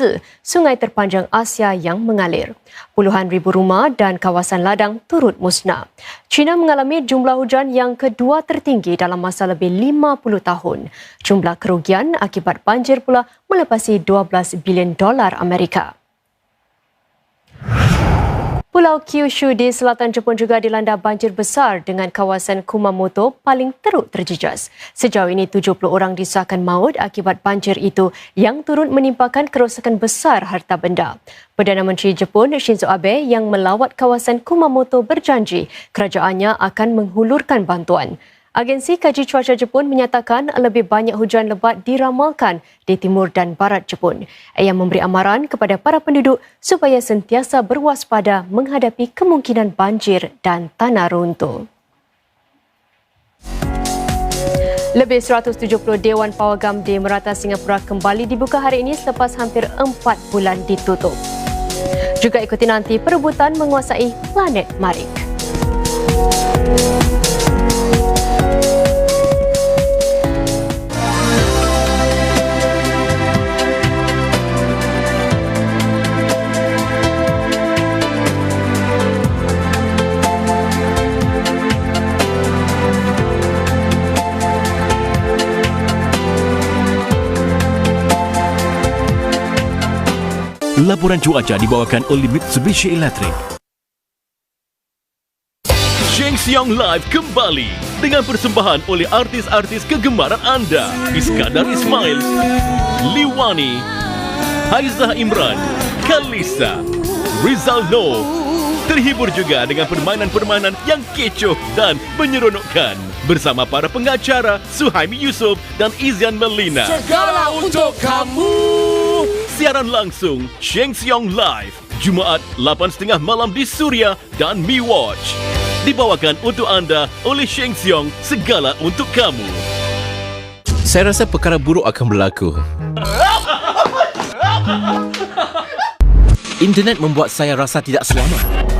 Yangtze, sungai terpanjang Asia yang mengalir. Puluhan ribu rumah dan kawasan ladang turut musnah. China mengalami jumlah hujan yang kedua tertinggi dalam masa lebih 50 tahun. Jumlah kerugian akibat banjir pula melepasi $12 bilion Amerika. Pulau Kyushu di selatan Jepun juga dilanda banjir besar dengan kawasan Kumamoto paling teruk terjejas. Sejauh ini 70 orang disahkan maut akibat banjir itu yang turut menimpakan kerosakan besar harta benda. Perdana Menteri Jepun Shinzo Abe yang melawat kawasan Kumamoto berjanji kerajaannya akan menghulurkan bantuan. Agensi Kaji Cuaca Jepun menyatakan lebih banyak hujan lebat diramalkan di timur dan barat Jepun. Ia memberi amaran kepada para penduduk supaya sentiasa berwaspada menghadapi kemungkinan banjir dan tanah runtuh. Lebih 170 Dewan Pawagam di Merata Singapura kembali dibuka hari ini selepas hampir 4 bulan ditutup. Juga ikuti nanti perebutan menguasai planet Marikh. Laporan cuaca dibawakan oleh Mitsubishi Electric. Sheng Siong Live kembali dengan persembahan oleh artis-artis kegemaran anda. Iskandar Ismail, Liwani, Haizah Imran, Kalisa, Rizal Noor. Terhibur juga dengan permainan-permainan yang kecoh dan menyeronokkan bersama para pengacara Suhaimi Yusof dan Izian Melina. Segala untuk kamu. Siaran langsung Sheng Siong Live Jumaat 8.30 malam di Suria dan Mi Watch. Dibawakan untuk anda oleh Sheng Siong, segala untuk kamu. Saya rasa perkara buruk akan berlaku. Internet membuat saya rasa tidak selamat.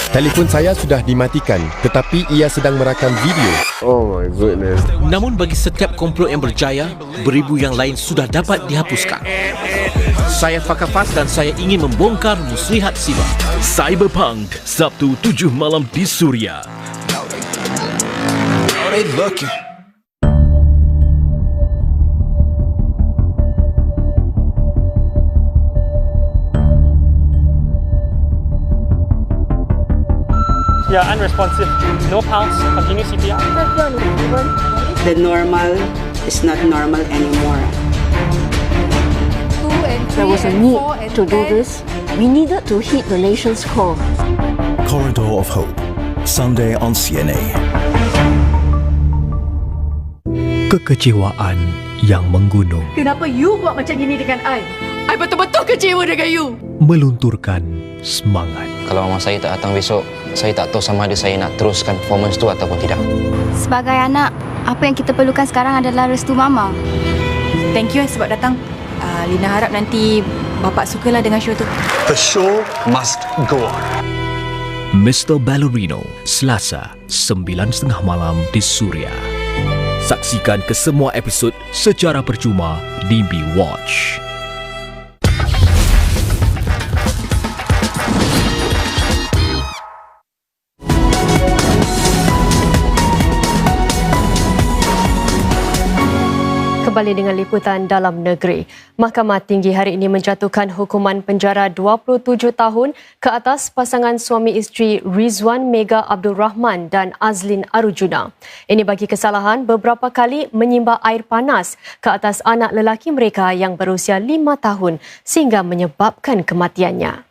Telefon saya sudah dimatikan, tetapi ia sedang merakam video. Oh my goodness. Namun bagi setiap komplot yang berjaya, beribu yang lain sudah dapat dihapuskan. Saya Fakafas dan saya ingin membongkar muslihat siber. Cyberpunk, Sabtu 7 malam di Suria. Yeah, unresponsive. No pulse. Continue CPR. The normal is not normal anymore. There was a need to do this. We needed to hit the nation's core. Corridor of Hope, Sunday on CNA. Kekecewaan yang menggunung. Kenapa you buat macam ini dengan I? I betul-betul kecewa dengan you. Melunturkan semangat. Kalau mama saya tak datang besok, saya tak tahu sama ada saya nak teruskan performance tu ataupun tidak. Sebagai anak, apa yang kita perlukan sekarang adalah restu mama. Thank you sebab datang. Lina harap nanti bapak sukalah dengan show tu. The show must go on. Mr. Ballerino, Selasa, 9.30 malam di Suria. Saksikan kesemua episod secara percuma di Mi Watch. Kembali dengan liputan dalam negeri. Mahkamah Tinggi hari ini menjatuhkan hukuman penjara 27 tahun ke atas pasangan suami isteri Rizwan Mega Abdul Rahman dan Azlin Arujuna. Ini bagi kesalahan beberapa kali menyimbah air panas ke atas anak lelaki mereka yang berusia 5 tahun sehingga menyebabkan kematiannya.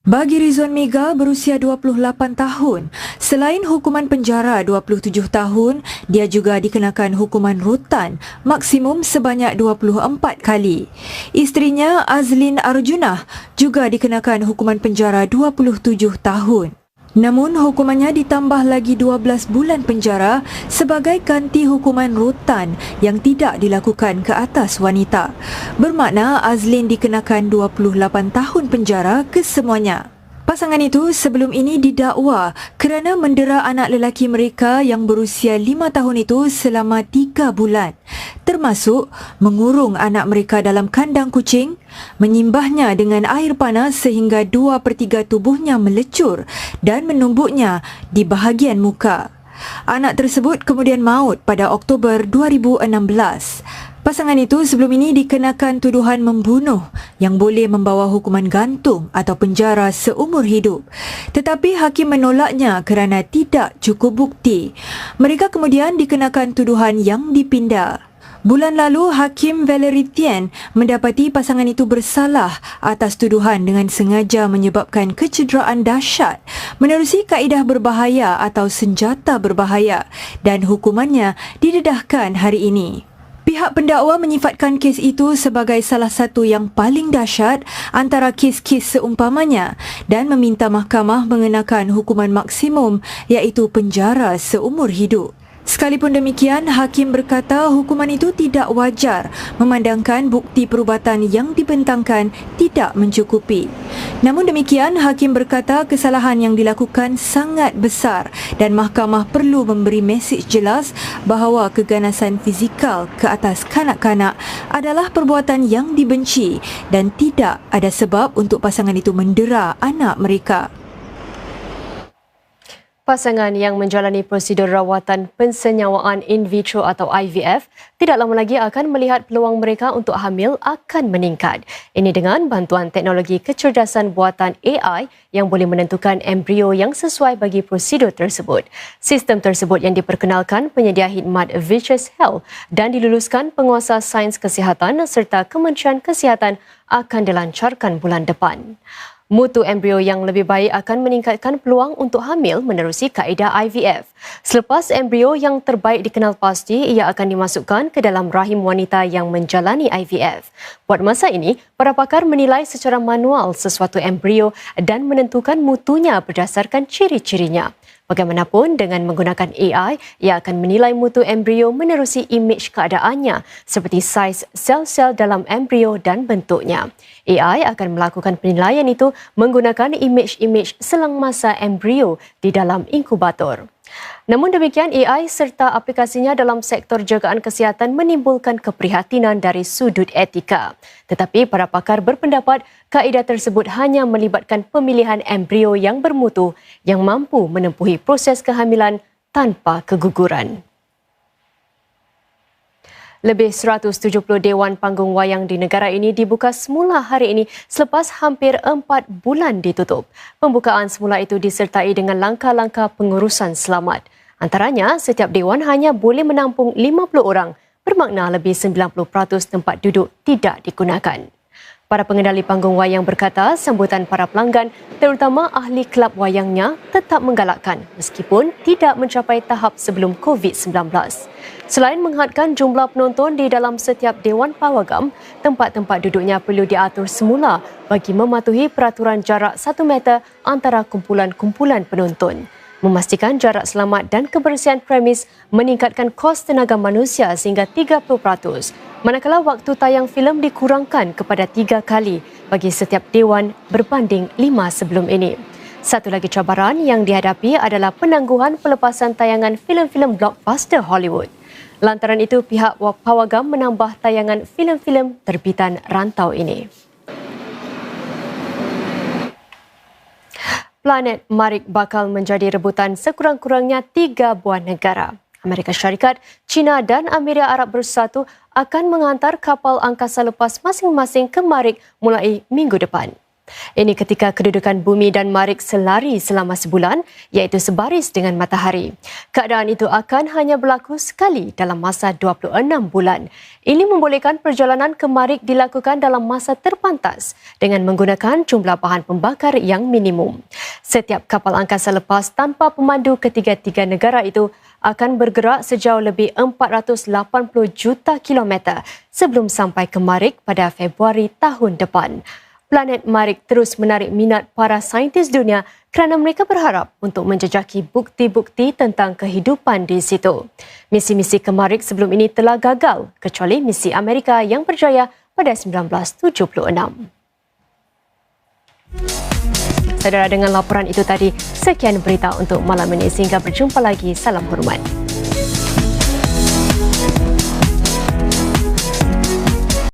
Bagi Rizwan Mega berusia 28 tahun, selain hukuman penjara 27 tahun, dia juga dikenakan hukuman rutan maksimum sebanyak 24 kali. Isterinya Azlin Arjuna juga dikenakan hukuman penjara 27 tahun. Namun hukumannya ditambah lagi 12 bulan penjara sebagai ganti hukuman rutan yang tidak dilakukan ke atas wanita. Bermakna Azlin dikenakan 28 tahun penjara kesemuanya. Pasangan itu sebelum ini didakwa kerana mendera anak lelaki mereka yang berusia 5 tahun itu selama 3 bulan, termasuk mengurung anak mereka dalam kandang kucing, menyimbahnya dengan air panas sehingga 2/3 tubuhnya melecur dan menumbuknya di bahagian muka. Anak tersebut kemudian maut pada Oktober 2016. Pasangan itu sebelum ini dikenakan tuduhan membunuh yang boleh membawa hukuman gantung atau penjara seumur hidup. Tetapi hakim menolaknya kerana tidak cukup bukti. Mereka kemudian dikenakan tuduhan yang dipinda. Bulan lalu, Hakim Valerie Tien mendapati pasangan itu bersalah atas tuduhan dengan sengaja menyebabkan kecederaan dahsyat menerusi kaedah berbahaya atau senjata berbahaya dan hukumannya didedahkan hari ini. Pihak pendakwa menyifatkan kes itu sebagai salah satu yang paling dahsyat antara kes-kes seumpamanya dan meminta mahkamah mengenakan hukuman maksimum iaitu penjara seumur hidup. Sekalipun demikian, hakim berkata hukuman itu tidak wajar memandangkan bukti perubatan yang dibentangkan tidak mencukupi. Namun demikian, hakim berkata kesalahan yang dilakukan sangat besar dan mahkamah perlu memberi mesej jelas bahawa keganasan fizikal ke atas kanak-kanak adalah perbuatan yang dibenci dan tidak ada sebab untuk pasangan itu mendera anak mereka. Pasangan yang menjalani prosedur rawatan pensenyawaan in vitro atau IVF tidak lama lagi akan melihat peluang mereka untuk hamil akan meningkat. Ini dengan bantuan teknologi kecerdasan buatan AI yang boleh menentukan embrio yang sesuai bagi prosedur tersebut. Sistem tersebut yang diperkenalkan penyedia khidmat Virtuous Health dan diluluskan penguasa sains kesihatan serta Kementerian Kesihatan akan dilancarkan bulan depan. Mutu embrio yang lebih baik akan meningkatkan peluang untuk hamil menerusi kaedah IVF. Selepas embrio yang terbaik dikenal pasti, ia akan dimasukkan ke dalam rahim wanita yang menjalani IVF. Buat masa ini, para pakar menilai secara manual sesuatu embrio dan menentukan mutunya berdasarkan ciri-cirinya. Bagaimanapun, dengan menggunakan AI, ia akan menilai mutu embrio menerusi imej keadaannya seperti saiz sel-sel dalam embrio dan bentuknya. AI akan melakukan penilaian itu menggunakan imej-imej selang masa embrio di dalam inkubator. Namun demikian, AI serta aplikasinya dalam sektor jagaan kesihatan menimbulkan keprihatinan dari sudut etika. Tetapi para pakar berpendapat kaedah tersebut hanya melibatkan pemilihan embrio yang bermutu yang mampu menempuhi proses kehamilan tanpa keguguran. Lebih 170 Dewan Panggung Wayang di negara ini dibuka semula hari ini selepas hampir 4 bulan ditutup. Pembukaan semula itu disertai dengan langkah-langkah pengurusan selamat. Antaranya, setiap dewan hanya boleh menampung 50 orang, bermakna lebih 90% tempat duduk tidak digunakan. Para pengendali panggung wayang berkata sambutan para pelanggan, terutama ahli kelab wayangnya, tetap menggalakkan meskipun tidak mencapai tahap sebelum COVID-19. Selain menghadkan jumlah penonton di dalam setiap Dewan Pawagam, tempat-tempat duduknya perlu diatur semula bagi mematuhi peraturan jarak 1 meter antara kumpulan-kumpulan penonton. Memastikan jarak selamat dan kebersihan premis meningkatkan kos tenaga manusia sehingga 30%, manakala waktu tayang filem dikurangkan kepada 3 kali bagi setiap dewan berbanding 5 sebelum ini. Satu lagi cabaran yang dihadapi adalah penangguhan pelepasan tayangan filem-filem blockbuster Hollywood. Lantaran itu, pihak Pawagam menambah tayangan filem-filem terbitan rantau ini. Planet Marikh bakal menjadi rebutan sekurang-kurangnya 3 buah negara. Amerika Syarikat, China dan Emirat Arab Bersatu akan menghantar kapal angkasa lepas masing-masing ke Marikh mulai minggu depan. Ini ketika kedudukan bumi dan Marikh selari selama sebulan, iaitu sebaris dengan matahari. Keadaan itu akan hanya berlaku sekali dalam masa 26 bulan. Ini membolehkan perjalanan ke Marikh dilakukan dalam masa terpantas dengan menggunakan jumlah bahan pembakar yang minimum. Setiap kapal angkasa lepas tanpa pemandu ketiga-tiga negara itu akan bergerak sejauh lebih 480 juta kilometer sebelum sampai ke Marikh pada Februari tahun depan. Planet Marikh terus menarik minat para saintis dunia kerana mereka berharap untuk menjejaki bukti-bukti tentang kehidupan di situ. Misi-misi ke Marikh sebelum ini telah gagal, kecuali misi Amerika yang berjaya pada 1976. Saudara, dengan laporan itu tadi, sekian berita untuk malam ini. Sehingga berjumpa lagi. Salam hormat.